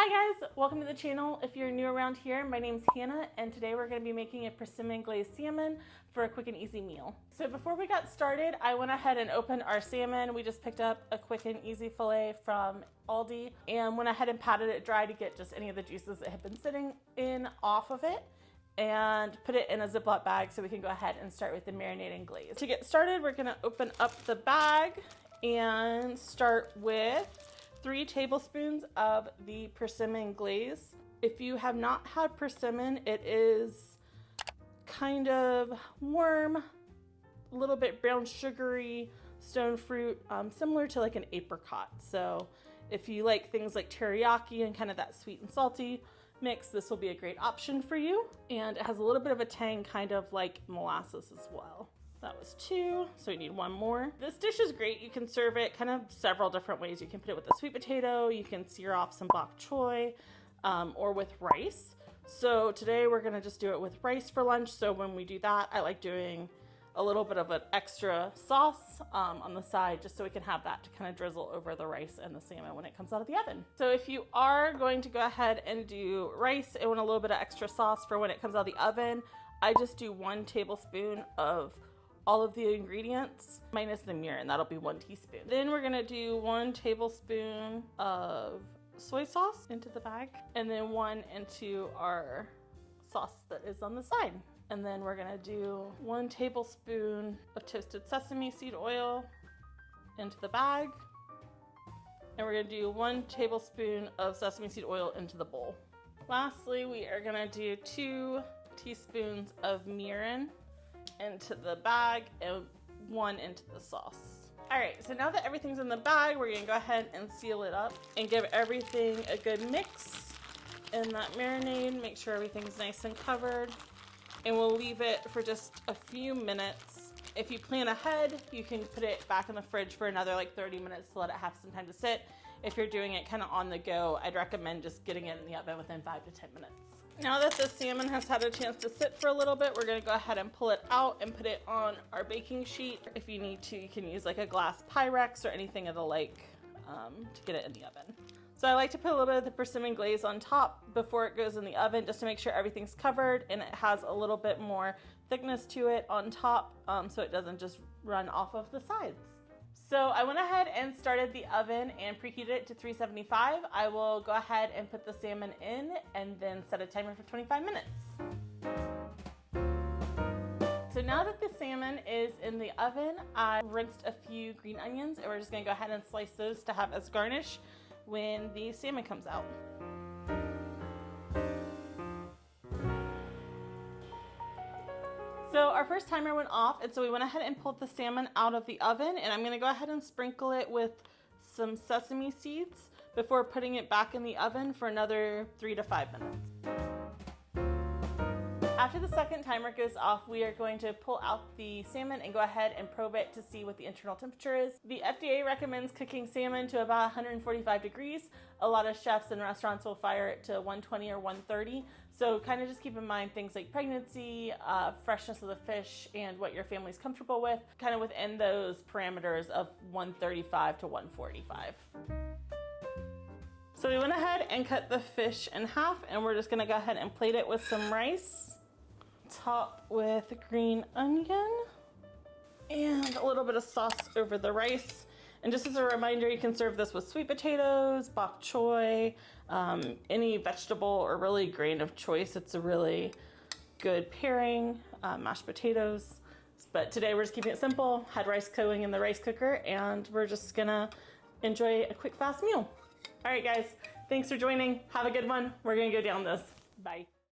Hi guys, welcome to the channel. If you're new around here, my name's Hannah and today we're going to be making a persimmon glazed salmon for a quick and easy meal. So before we got started, I went ahead and opened our salmon. We just picked up a quick and easy fillet from Aldi and went ahead and patted it dry to get just any of the juices that had been sitting in off of it and put it in a Ziploc bag so we can go ahead and start with the marinating glaze. To get started, we're going to open up the bag and start with 3 tablespoons of the persimmon glaze. If you have not had persimmon, it is kind of warm, a little bit brown sugary stone fruit, similar to like an apricot. So if you like things like teriyaki and kind of that sweet and salty mix, this will be a great option for you. And it has a little bit of a tang, kind of like molasses as well. That was 2, so we need 1 more. This dish is great. You can serve it kind of several different ways. You can put it with a sweet potato, you can sear off some bok choy, or with rice. So today we're gonna just do it with rice for lunch. So when we do that, I like doing a little bit of an extra sauce on the side, just so we can have that to kind of drizzle over the rice and the salmon when it comes out of the oven. So if you are going to go ahead and do rice and want a little bit of extra sauce for when it comes out of the oven, I just do 1 tablespoon of all of the ingredients minus the mirin. That'll be 1 teaspoon. Then we're gonna do 1 tablespoon of soy sauce into the bag and then 1 into our sauce that is on the side. And then we're gonna do 1 tablespoon of toasted sesame seed oil into the bag. And we're gonna do 1 tablespoon of sesame seed oil into the bowl. Lastly, we are gonna do 2 teaspoons of mirin into the bag and 1 into the sauce. All right, so now that everything's in the bag, we're gonna go ahead and seal it up and give everything a good mix in that marinade. Make sure everything's nice and covered, and we'll leave it for just a few minutes. If you plan ahead, you can put it back in the fridge for another like 30 minutes to let it have some time to sit. If you're doing it kind of on the go, I'd recommend just getting it in the oven within 5 to 10 minutes. Now that the salmon has had a chance to sit for a little bit, we're gonna go ahead and pull it out and put it on our baking sheet. If you need to, you can use like a glass Pyrex or anything of the like to get it in the oven. So I like to put a little bit of the persimmon glaze on top before it goes in the oven, just to make sure everything's covered and it has a little bit more thickness to it on top, so it doesn't just run off of the sides. So I went ahead and started the oven and preheated it to 375. I will go ahead and put the salmon in and then set a timer for 25 minutes. So now that the salmon is in the oven, I rinsed a few green onions and we're just gonna go ahead and slice those to have as garnish when the salmon comes out. So our first timer went off, and so we went ahead and pulled the salmon out of the oven, and I'm gonna go ahead and sprinkle it with some sesame seeds before putting it back in the oven for another 3 to 5 minutes. After the second timer goes off, we are going to pull out the salmon and go ahead and probe it to see what the internal temperature is. The FDA recommends cooking salmon to about 145 degrees. A lot of chefs and restaurants will fire it to 120 or 130. So kind of just keep in mind things like pregnancy, freshness of the fish, and what your family's comfortable with, kind of within those parameters of 135 to 145. So we went ahead and cut the fish in half, and we're just gonna go ahead and plate it with some rice. Top with green onion and a little bit of sauce over the rice. And just as a reminder, you can serve this with sweet potatoes, bok choy, any vegetable or really grain of choice. It's a really good pairing, mashed potatoes. But today we're just keeping it simple. Had rice going in the rice cooker, and we're just gonna enjoy a quick fast meal. All right guys, thanks for joining. Have a good one. We're gonna go down this. Bye.